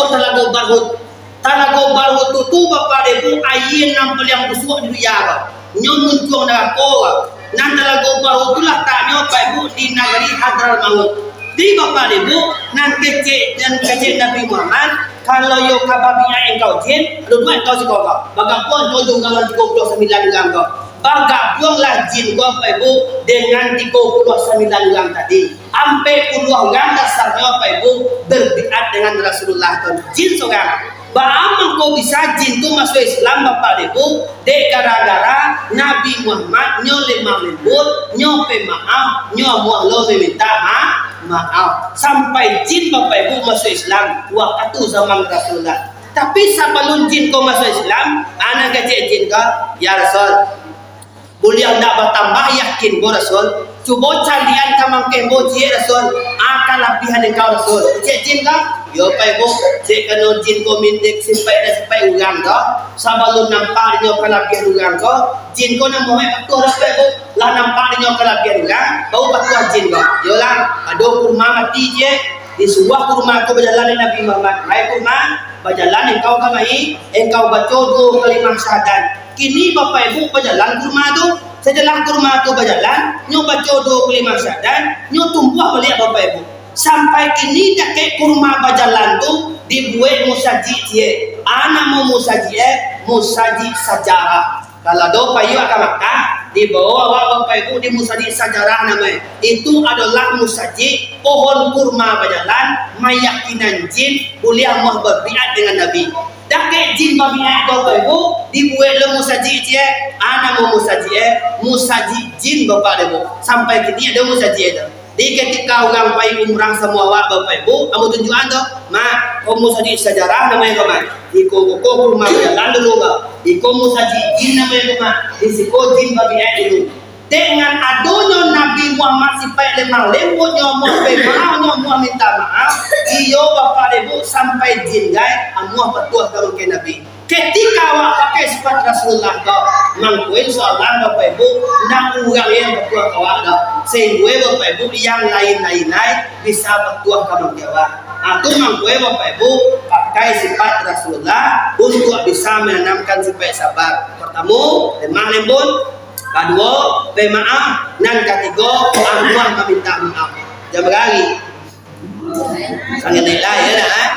Talago barhut itu Bapak Ibu ayin nampil yang busuk di dunia nyomun tuang nagakowa nan talago barhut itulah taknya Bapak Ibu di negeri Hadral Maut di Bapak Ibu nan kecil Nabi Muhammad kalau yo kababinya engkau jin lu engkau si kau bagapun kau jungkalan 39 orang kau bagapunglah jin kau Bapak Ibu dengan 39 orang tadi sampai puluhan orang dasarnya Bapak Ibu berbiat dengan Rasulullah dan jin seorang Bagaimana kau bisa jin tu masuk Islam Bapak Ibu? Dek gara-gara Nabi Muhammad nyo lemah lembut, nyo pemaaf, nyo muah meminta maaf. Sampai jin Bapak Ibu masuk Islam waktu zaman Rasulullah. Tapi sebelum jin kau masuk Islam, anak kecil jin kau, ya Rasul, beliau tidak bertambah yakin bo Rasul. Cuba carian kamang kembo cie Rasul, akan lapihan engkau Rasul. Cik jin kau? Yo pai bo, cik kano jin ko mindik sampai urang kau. Sebelum nampak nyo kelapihan urang kau, jin ko nak mau patuh pai bo. Lah nampak nyo kelapihan urang, bau patuh jin kau. Yo lah, aduh kurma mati je. Di sebuah kurma kau berjalan Nabi Muhammad. Hai kurma, berjalan engkau kamai, engkau baca 2 kalimat syahadat. Kini Bapak Ibu berjalan kurma tu. Setelah kurma tu berjalan, nyo baca 2 kalimat syahadat, nyo tumpah balik Bapak Ibu. Sampai kini dah ke kurma berjalan tu dibuat musaji dia. Ana mau musaji sejarah. Kalau do payu akan Makkah, dibawa Bapak Ibu di musaji sejarah namanya. Itu adalah musaji pohon kurma berjalan, meyakinan jin boleh mau berbiat dengan Nabi. Dah ke jin berbiat Bapak Ibu, dibuat le musaji dia. Ana mau musaji jin Bapak Ibu. Sampai kini ada musaji itu. Di ketika orang pai umrah semua Bapak Ibu, kamu tunjukan tu, kau musaji sejarah namanya kau Iko kurma berjalan dulu kau. Iko musaji jin namanya kau Di siko jin berbiat dulu. Dengan adanya Nabi Muhammad sipai lemah lembut nyomoh pemaaf nyomoh minta maaf, iyo Bapak Ibu sampai jin gai amuah petuah kalau ke Nabi. Ketika awak pakai sifat Rasulullah kau, mangkuin soalan Bapak Ibu, nak orang yang petuah kau ada. Sehingga Bapak Ibu yang lain-lain bisa petuah kamu jawab. Aku mangkuin Bapak Ibu pakai sifat Rasulullah untuk bisa menanamkan sifat sabar. Pertama, lemah lembut. Kedua, pemaaf. Dan ketiga, amuah meminta maaf. Jangan berlari. Sangat nilai ya nak.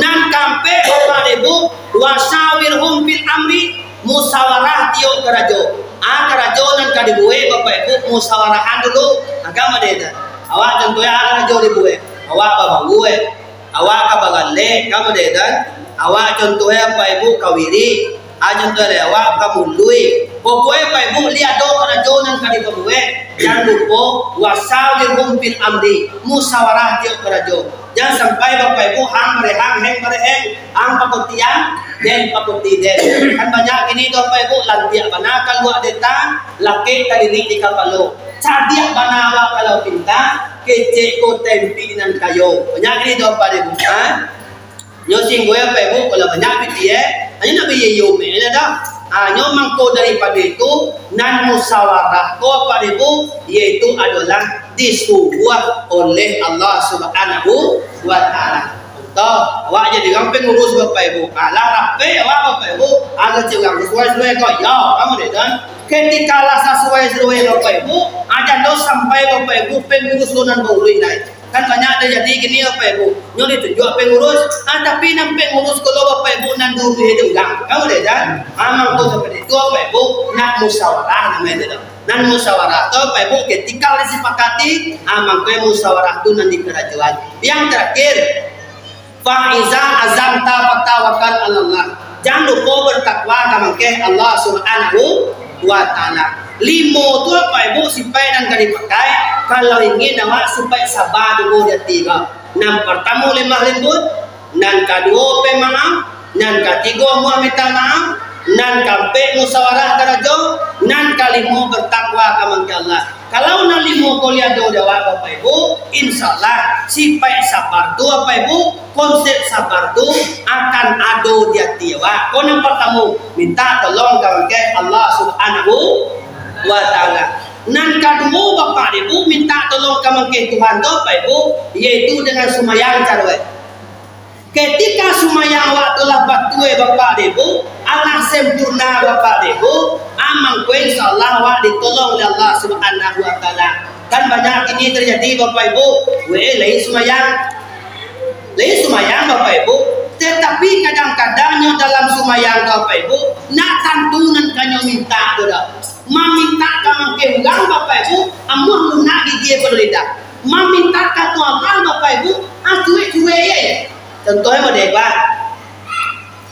Nan kampe Bapak Ibu wasawirhum fil amri musawarah tiok kerajo. Kerajo nan kadibuwe Bapak Ibu musawarahan dulu agama dia. Awak contohnya kerajo dibuwe. Awak bawa buwe. Awak kabagalle kamu dia. Awak contohnya Bapak Ibu kawiri. Contohnya awak kamului. Pokoknya Bapak Ibu lihat do kerajo nan kadibuwe. Jangan lupa wasawirhum fil amri musawarah tiok kerajo. Jangan sampai Bapak Ibu hang merehang, hang pakutian, dan pakuti den. Kan banyak ini Bapak Ibu lantiak bana kalau detang, laki kaliri di kapalo. Cadiak bana awak kalau pinta, kece ko tempi nan kayo. Banyak ini Bapak Ibu. Nyo singgoy Bapak Ibu kalau banyak pitie, hanya nak biye yume dah. Nyo mangko daripada itu nan musyawarah ko Bapak Ibu yaitu adalah disuruh oleh Allah Subhanahu wa taala. Contoh, awak jadi orang pengurus Bapak Ibu. Lah rapi awak Bapak Ibu, ada orang sesuai kau ya, kamu dia. Ketika lah sesuai Bapak Ibu, ada do sampai Bapak Ibu pengurus lunan baului naik. Kan banyak ada jadi gini Bapak Ibu. Nyo ditunjuk pengurus, tapi nang pengurus kalau Bapak Ibu nan dulu itu ulang. Kamu dia. Amang tu seperti itu Bapak Ibu nak musyawarah namanya dia. Nan musyawarah tu Bapak Ibu ketika disepakati amang tu musyawarah tu nanti kerajaan. Yang terakhir, faiza azamta fatawakal Allah. Jangan lupa bertakwa kamang ke Allah Subhanahu wa taala. 5 tu Bapak Ibu supaya nan kali pakai kalau ingin awak supaya sabar dulu dia 3. Nan pertama lemah lembut, nan kedua pemaaf, nan ketiga muah minta maaf, nan kampe musyawarah kerajo, nan kalimo bertakwa kamang ke Allah. Kalau nan 5 kuliah do jawab Bapak Ibu, insyaallah sipai sabar tu Bapak Ibu, konsep sabar tu akan ada dia tiwa. Ko yang pertama minta tolong kamang ke Allah Subhanahu wa taala. Nan kedua Bapak Ibu minta tolong kamang ke Tuhan tu Bapak Ibu yaitu dengan sumayang carwe. Ketika sumayang awak telah batue Bapak Ibu, Allah sempurna Bapak Ibu, amang ku insyaallah awak ditolong oleh Allah Subhanahu wa taala. Kan banyak ini terjadi Bapak Ibu, lain sumayang Bapak Ibu, tetapi kadang-kadangnya dalam sumayang Bapak Ibu nak tantunan kanyo minta tu dah. Meminta kamang ke ulang Bapak Ibu, amuh lunak di dia berlidah. Meminta ka tu Allah Bapak Ibu, cuek-cuek ya. Contohnya model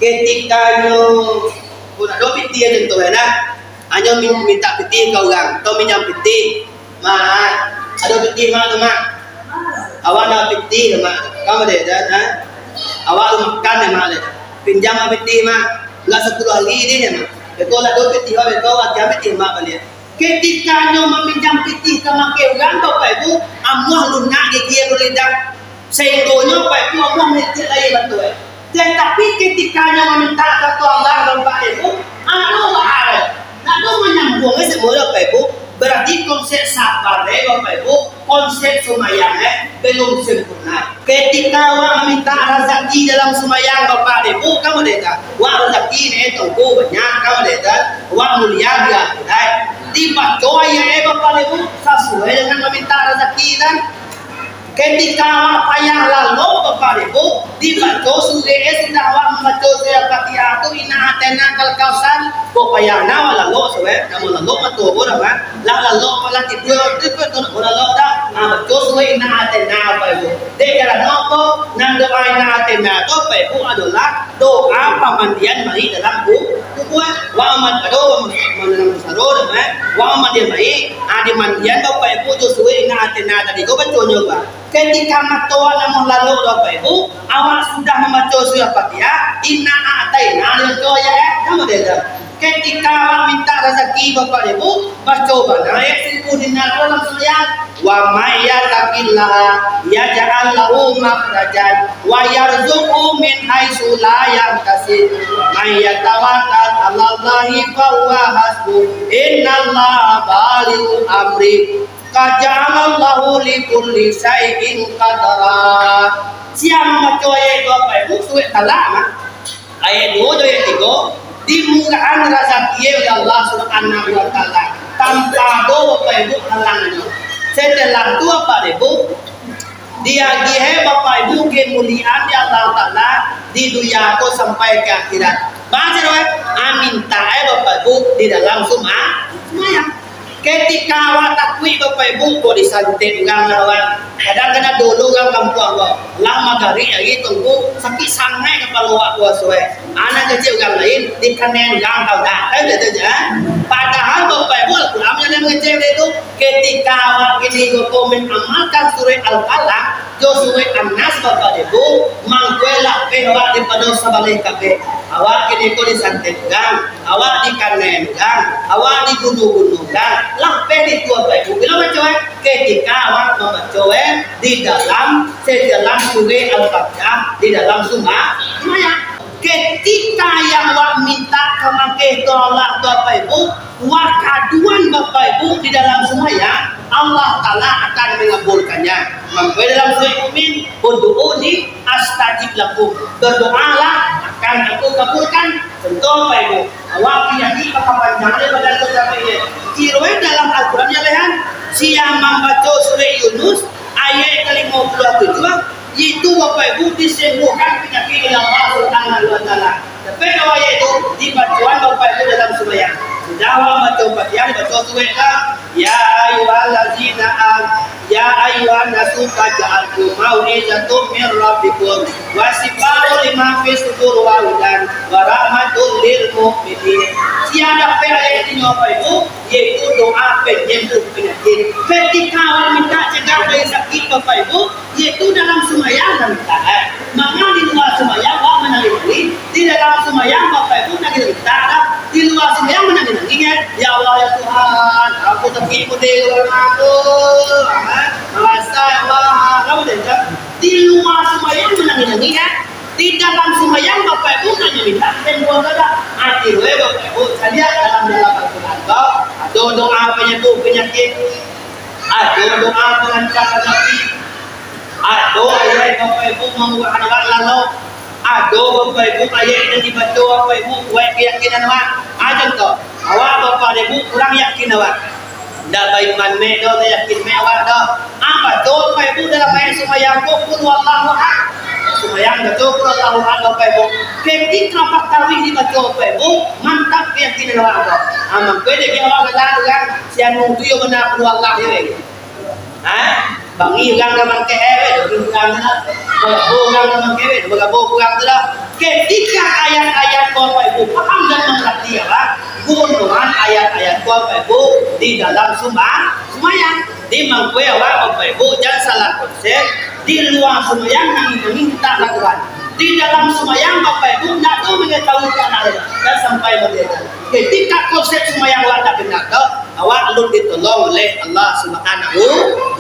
ketikanya pun ada piti aja tu kan hanya minta piti kau orang atau minjam piti mak ada piti mak tu mak awak nak piti mak kamu deh dah awak makan ya mak deh pinjam piti mak lah 10 hari dia mak betul lah ada piti awak betul awak jam piti mak balik ketikanya meminjam piti ke makai orang bapak ibu amuah lunak dia boleh dah sehingga bapak ibu amuah menitik lagi betul tetapi ketikanya meminta kata Allah dan Pak Ibu, ada menyambung semua Bapak Ibu. Berarti konsep sabar Bapak Ibu, konsep semayang belum sempurna. Ketika awak meminta rezeki dalam semayang Bapak Ibu, kamu lihat, wah rezeki ini tunggu banyak, kamu lihat, wah mulia dia, dibaca ya Bapak Ibu sesuai dengan meminta rezeki dan ketika awak payah lalu Bapak Ibu dibaca surah sudah awak membaca surah Fatihah itu inna atena kal kausan kok payah nawa lalu suwe kamu lalu matu ora kan lalu pala tidur itu ora lalu dah baca surah inna atena Bapak Ibu dekara nopo nang doa inna atena itu Bapak Ibu adalah doa pemandian mari dalam buku wa amat doa menang saror wa amat dia mai adi mandian Bapak Ibu surah inna atena tadi kau baca nyoba ketika matoa namun lalu Bapak Ibu awak sudah membaca surah Fatihah inna a'taina yang doa ya kamu dah ketika awak minta rezeki Bapak Ibu baca ayat 1000 dinar dalam surah wa may yattaqillah yaj'al lahu makhrajan wa yarzuqhu min haitsu la yahtasib may yatawakkal 'ala Allahi fa huwa hasbuh innallaha balighu amri Kajalallahu likulli syai'in qadara. Siapa membaca ayat Bapak Ibu surat Talaq ayat 2 ayat 3 dimurahkan rezeki oleh Allah Subhanahu wa taala tanpa ada Bapak Ibu halangannya. Setelah itu Bapak Ibu dia Bapak Ibu kemuliaan di Allah taala di dunia itu sampai ke akhirat. Baca amin ta'ala Bapak Ibu di dalam semayang. Ketika awak takwi Bapak Ibu kok disantet ngang lawan kadang-kadang dulu orang kampung awak lama gari lagi tunggu sakit sangai kepala awak kuasue anak kecil orang lain dikanen gang kau dah kan saja padahal Bapak Ibu Al-Quran yang mengecek itu ketika awak ini komen amalkan surah Al-Falaq jo surah An-Nas Bapak Ibu mangkuela awak di pada sabalik kafe awak ini kok disantet gang awak dikanen gang awak dibunuh-bunuh gang lampe di tua Bapak Ibu bila macam ketika awak membaca di dalam surah Al-Fatihah di dalam semayang ketika yang awak minta kemakai tolak Bapak Ibu wakaduan Bapak Ibu di dalam semayang Allah Ta'ala akan mengabulkannya sampai dalam surah Mu'min ud'uni astajib lakum berdoalah akan aku kabulkan tentu Bapak Ibu awak yakini maka panjangnya pada dosa ini kirwe dalam Al-Quran ya lehan siang membaca surah Yunus ayat ke-57 itu Bapak Ibu disembuhkan penyakit oleh Allah Subhanahu wa taala. Tapi kalau itu dibacaan Bapak Ibu dalam sembahyang. Sudah baca Fatihah baca surah ya ayyuhallazina ya ayyuhan nasu qad ja'altum mau'izatum min rabbikum wa shifaa'un lima fis sudur wa hudan wa rahmatul lil mu'minin. Siapa ayat ini Bapak Ibu yaitu doa penyembuh penyakit. Ketika awak minta cegah dari sakit Bapak Ibu yaitu dalam sembahyang dan taat. Maka di luar sembahyang awak menangis. Di dalam sembahyang Bapak Ibu nangis taat. Di luar sembahyang menangis. Ingat ya Allah ya Tuhan aku tertipu dari aku. Masa Allah kamu dengar di luar sembahyang menangis ya. Di dalam sembahyang Bapak Ibu hanya minta dan buat saja. Akhirnya Bapak Ibu saya dalam Al-Quran ada doa penyembuh penyakit, ada doa melancarkan rezeki, ada ayat Bapak Ibu membuahkan awak lalu, ada Bapak Ibu ayat yang dibaca Bapak Ibu buat keyakinan awak. Ada tu awak Bapak Ibu kurang yakin awak. Dah baik man me dah yakin me awak dah. Apa tu Bapak Ibu dalam ayat sembahyang qul wallahu ahad. Sembahyang betul qul wallahu ahad Bapak Ibu. Ketika takwih dibaca Bapak Ibu mantap keyakinan awak. Aman pede ke awak kata kan sian nunggu yo benar qul wallahu ye. Bangi orang memang kewe, orang orang memang kewe, bergabung orang tu lah. ketika ayat-ayat Bapak Ibu paham dan mengerti ya, gunakan ayat-ayat Bapak Ibu di dalam sembahyang. Di mangkue Bapak Ibu jangan salah konsep. Di luar sembahyang yang minta lakukan. Di dalam sembahyang Bapak Ibu tidak tahu mengetahui Allah dan sampai berbeda. Ketika konsep sembahyang tak benar, awak lu ditolong oleh Allah Subhanahu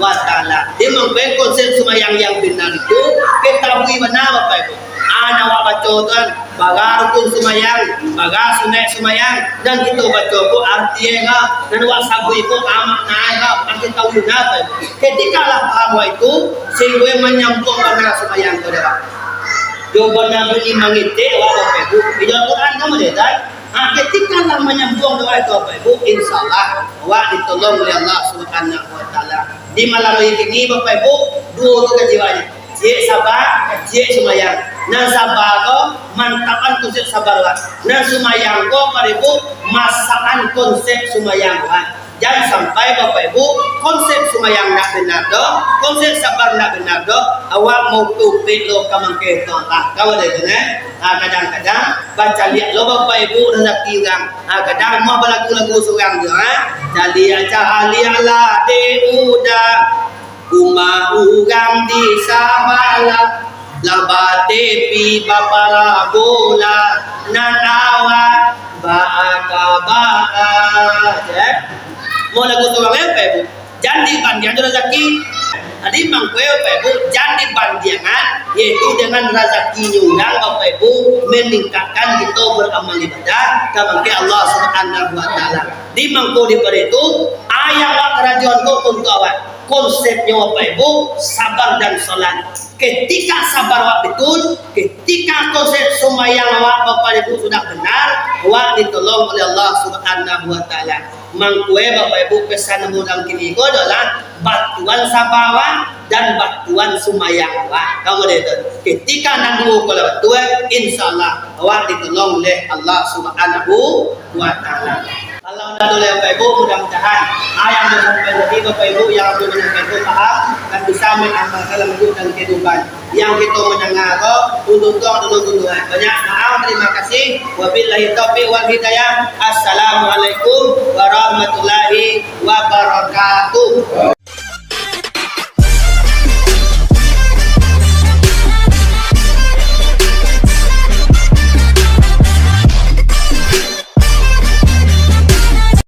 wa Ta'ala. Di mangkue konsep sembahyang yang benar itu ketahui benar Bapak Ibu. Ana awak baca kan baga rukun semayang, baga sunat semayang, dan kita baca ku artinya dan awak sabu itu amak naga makin tahu apa. Ketika lah paham itu sehingga menyambung pada semayang tu dah. Jawaban beriman itu awak Bapak Ibu di dalam Quran kamu lihat. Ketika lah menyambung doa itu Bapak Ibu, insyaallah awak ditolong oleh Allah Subhanahu wa Ta'ala. Di malam ini Bapak Ibu dua kejiwaan. Jie sabar, jie semayang. Nan sabar ko mantapan konsep sabar wa. Nan semayang ko paribu masakan konsep semayang wa. Jangan sampai Bapak Ibu konsep semayang nak benar do, konsep sabar nak benar do, awak mau tupik lo kamang keto lah. Kau ada itu kadang-kadang baca lihat lo Bapak Ibu rezeki orang. Kadang mau lagu-lagu seorang dia. Jadi aja alialah de udah. Uma ugang di sabala labate pi papala bola nanawa baka mau lagu tu apa Ibu? Jangan dibandingkan rezeki. Tadi mangkue Bapak Ibu jangan dibandingkan yaitu dengan rezeki nyundang Bapak Ibu meningkatkan kita beramal ibadah kepada Allah Subhanahu wa Ta'ala. Di mangkue diberi itu ayat kerajaan kau untuk awak. Konsepnya Bapak Ibu sabar dan salat. Ketika sabar awak betul, ketika konsep sembahyang awak Bapak Ibu sudah benar, awak ditolong oleh Allah Subhanahu wa Ta'ala. Mangkue Bapak Ibu pesan mudang kini itu adalah batuan sabar awak dan batuan sembahyang awak. Kamu lihat, ketika nanggu kalau betul, insyaallah awak ditolong oleh Allah Subhanahu wa Ta'ala. Allah oleh Bapak Ibu mudah-mudahan ayat yang sampai tadi Bapak Ibu yang belum menyampaikan paham dan bisa mengamalkan dalam hidup dan kehidupan yang kita mendengar untuk dulu banyak maaf terima kasih wabillahi taufiq wal hidayah. Assalamualaikum warahmatullahi wabarakatuh.